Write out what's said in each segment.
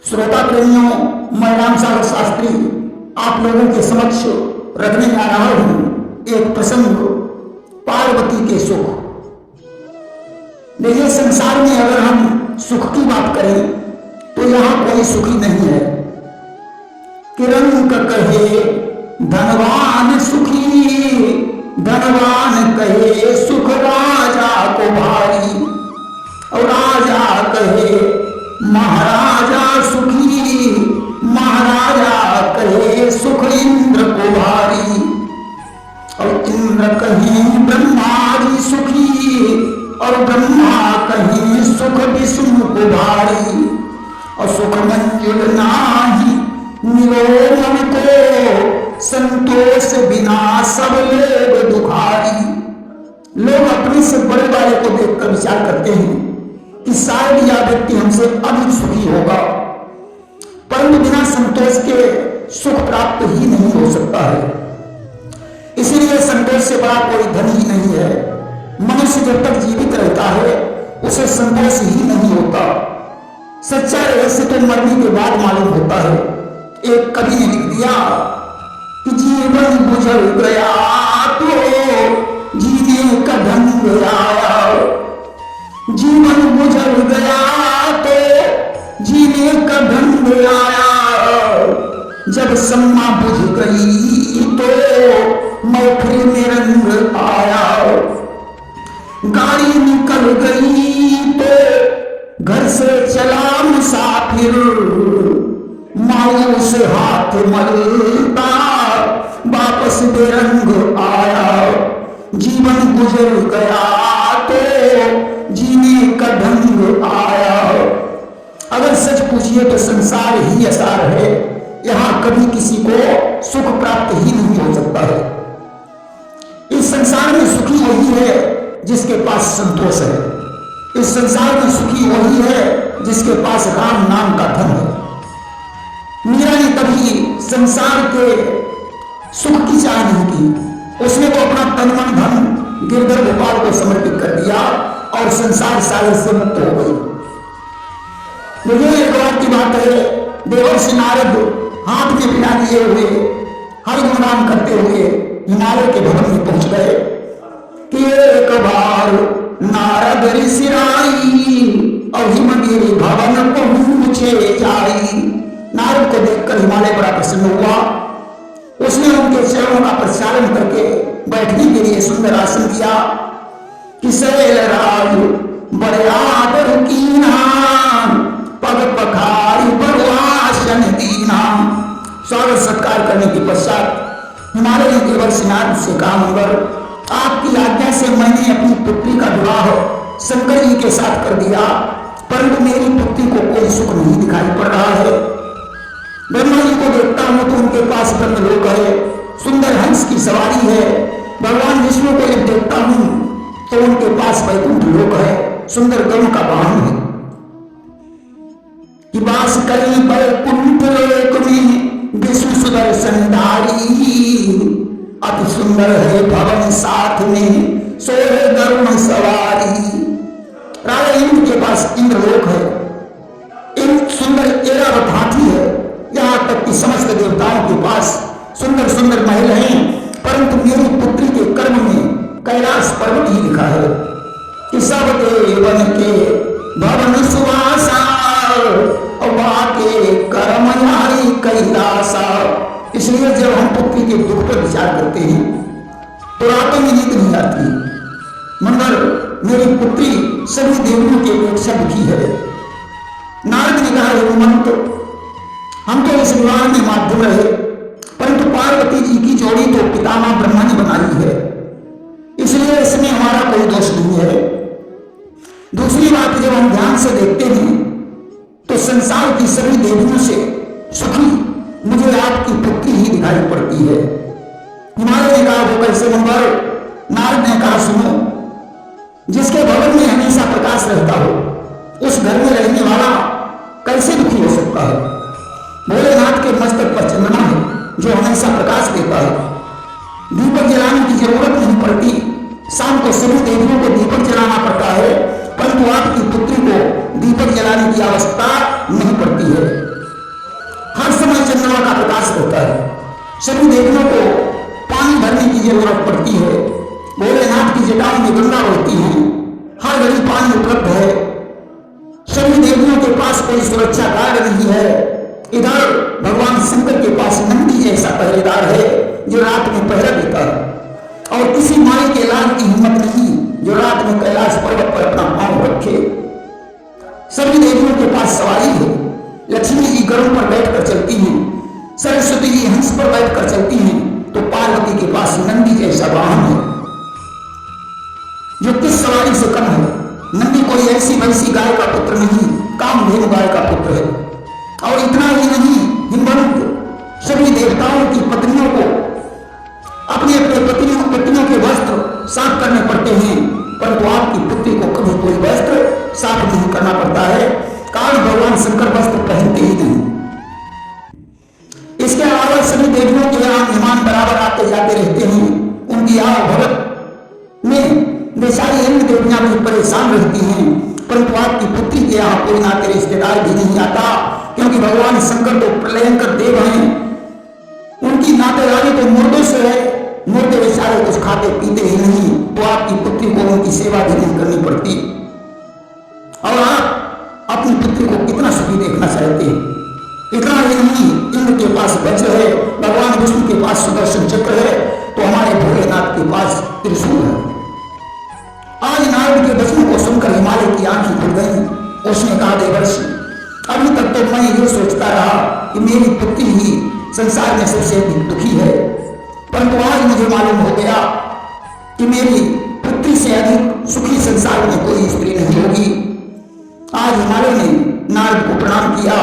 श्रोता प्रेमियों, मैं राम सागर शास्त्री आप लोगों के समक्ष रखने जा रहा हूं एक प्रसंग, पार्वती के सुख। देखिए, संसार में अगर हम सुख की बात करें तो यहां कोई सुखी नहीं है। किरण कहे धनवान सुखी, धनवान कहे सुख राजा को भारी, और राजा कहे महाराजा सुखी, महाराजा कहे सुख इंद्र को भारी, और इंद्र कहे ब्रह्मा जी सुखी, और ब्रह्मा कहे सुख विष्णु को भारी, और सुख मंजुल नाही मिलो मन को, संतोष बिना सब लोग दुखारी। लोग अपने से बड़े वाले को देखकर विचार करते हैं कि शायद यह व्यक्ति हमसे अधिक सुखी होगा, परंतु बिना संतोष के सुख प्राप्त ही नहीं हो सकता है। इसीलिए संतोष से बड़ा कोई धन ही नहीं है। मनुष्य जब तक जीवित रहता है उसे संतोष ही नहीं होता। सच्चा रहस्य तो मरने के बाद मालूम होता है। एक कवि ने लिख दिया कि जीवन गुजर गया तो जीने का ढंग आया, जीवन गुजर गया तो जीने का ढंग आया, जब सम्मा बुझ गई तो महफिल में रंग आया, गाड़ी निकल गई तो घर से चला मुसाफिर, मायूस हाथ मलता वापस बेरंग आया, जीवन गुजर गया तो जीने का ढंग आया। अगर सच पूछिए तो संसार ही असार है। यहां कभी किसी को सुख प्राप्त ही नहीं हो सकता है। इस संसार में सुखी वही है जिसके पास संतोष है। इस संसार में सुखी वही है जिसके पास राम नाम का धन है। मीरा ने कभी संसार के सुख की चाह नहीं की। उसने तो अपना तन मन धन गिरधर गोपाल को समर्पित कर दिया और संसार सागर से मुक्त हो गई। मुझे एक बार की बात है, देवर्षि नारद हाथ में बिना लिए हुए हरि गुणगान करते हुए हिमालय के भवन में पहुंच गए कि एक बार नारद ऋषि आई और हिमगिरी भवन पहुंचे जाई। नारद को देखकर हिमालय बड़ा प्रसन्न हुआ। उसने उनके चरणों का प्रचारण करके बैठने के लिए सुंदर आसन दिया कि शैल राज बड़े आदर कीना, पग पखारी बड़ो आसन दीना। स्वागत सत्कार करने के पश्चात हिमालय ने देवर्षि नारद से कहा, मगर आपकी आज्ञा से मैंने अपनी पुत्री का विवाह शंकर जी के साथ कर दिया, परंतु मेरी पुत्री को कोई सुख नहीं दिखाई पड़ रहा है। ब्रह्मा जी को देखता हूं तो उनके पास ब्रह्मलोक है, सुंदर हंस की सवारी है। भगवान विष्णु को जब देखता हूं तो उनके पास वैकुंठ लोक है, सुंदर गरुड़ का वाहन है। कि वास करी वैकुंठ लोक में विष्णु सुदर्शनधारी, अति सुंदर है भवन साथ में सोहे गरुड़ सवारी। राजा इंद्र के पास इंद्रलोक है, एक सुंदर ऐरावत हाथी है। यहां तक कि समस्त देवताओं के पास सुंदर सुंदर महल हैं, परंतु मेरी पुत्री के कर्म में कैलाश पर्वत ही लिखा है कि सब देवन के भवन सुवासा, के कर्म आई कैलासा। इसलिए जब हम पुत्री के दुख पर विचार करते हैं तो रातों में नींद नहीं आती, मगर मेरी पुत्री सभी देवों के अपेक्षा दुखी है। नारद ने कहा, हेमंत, हम तो इस विवाह में माध्यम रहे, परंतु पार्वती जी की जोड़ी तो पितामह ब्रह्मा ने बनाई है, इसलिए इसमें हमारा कोई दोष नहीं है। दूसरी बात, जब हम ध्यान से देखते हैं तो संसार की सभी देवियों से सुखी मुझे आपकी पुत्री ही दिखाई पड़ती है। हिमालय ने कहा, वो कैसे नंबर? नारद ने कहा, सुनो, जिसके भवन में हमेशा प्रकाश रहता हो उस घर में रहने वाला कैसे दुखी हो सकता है? भोलेनाथ के मस्तक पर चंद्रमा है जो हमेशा प्रकाश देता है, दीपक जलाने की जरूरत नहीं पड़ती। शाम को सभी देवियों को दीपक जलाना पड़ता है, परंतु आपकी पुत्री को दीपक जलाने की आवश्यकता नहीं पड़ती है। होता है। सभी देवताओं को पानी भरने की जरूरत पड़ती है। भोलेनाथ की जटाओं में गंगा होती है, हर घड़ी पानी उपलब्ध है। सभी देवताओं के पास कोई सुरक्षा गार्ड नहीं है। इधर भगवान शंकर के पास नंदी जैसा पहरेदार है जो रात में पहरा देता है, और किसी माई के लाल की हिम्मत नहीं जो रात में कैलाश पर्वत पर अपना पांव रखे। सभी देवियों के पास सवारी है। लक्ष्मी जी गरुड़ पर बैठकर चलती हैं, सरस्वती जी हंस पर बैठकर चलती हैं, तो पार्वती के पास नंदी जैसा वाहन है जो किस सवारी से कम है। नंदी कोई ऐसी वैसी गाय का पुत्र नहीं, कामधेनु गाय का पुत्र है। और इतना ही नहीं, हिमवंत सभी देवताओं की पत्नियों को अपने अपने पत्नियों के वस्त्र साफ करने पड़ते हैं, परंतु आपकी पुत्री को कभी कोई वस्त्र साफ नहीं करना पड़ता है, कारण भगवान शंकर वस्त्र पहनते ही नहीं। इसके अलावा सभी देवियों के यहाँ मेहमान बराबर आते जाते रहते हैं। उनकी आओ भगत में वे सारी अन्य देवियां भी परेशान रहती हैं, परंतु आपकी पुत्री के यहाँ कोई नाते रिश्तेदार भी नहीं आता, क्योंकि भगवान शंकर तो प्रलयंकर देव हैं। उनकी नातेदारी तो मुर्दों से है, मुर्दे बेचारे कुछ खाते पीते ही नहीं, तो आपकी पुत्री को उनकी सेवा भी नहीं करनी पड़ती। और आप अपनी पुत्री को कितना सुखी देखना चाहते हैं। इतना ही नहीं, इंद्र के पास वज्र है, भगवान विष्णु के पास सुदर्शन चक्र है, तो हमारे भोलेनाथ के पास त्रिशूल है। आज नारद के वचनों को सुनकर हिमालय की आंखें खुल गई। उसने कहा, देवर्षि, अभी तक तो मैं ये सोचता रहा कि मेरी पुत्री ही संसार में सबसे अधिक दुखी है, परंतु आज मुझे मालूम हो गया कि मेरी पुत्री से अधिक सुखी संसार में कोई स्त्री नहीं होगी। आज हिमालय ने नारद को प्रणाम किया।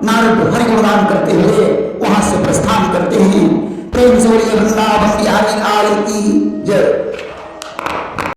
नारद हरि गुणगान करते हुए वहां से प्रस्थान करते हैं। प्रेम से वृंदावन बिहारी लाल की जय।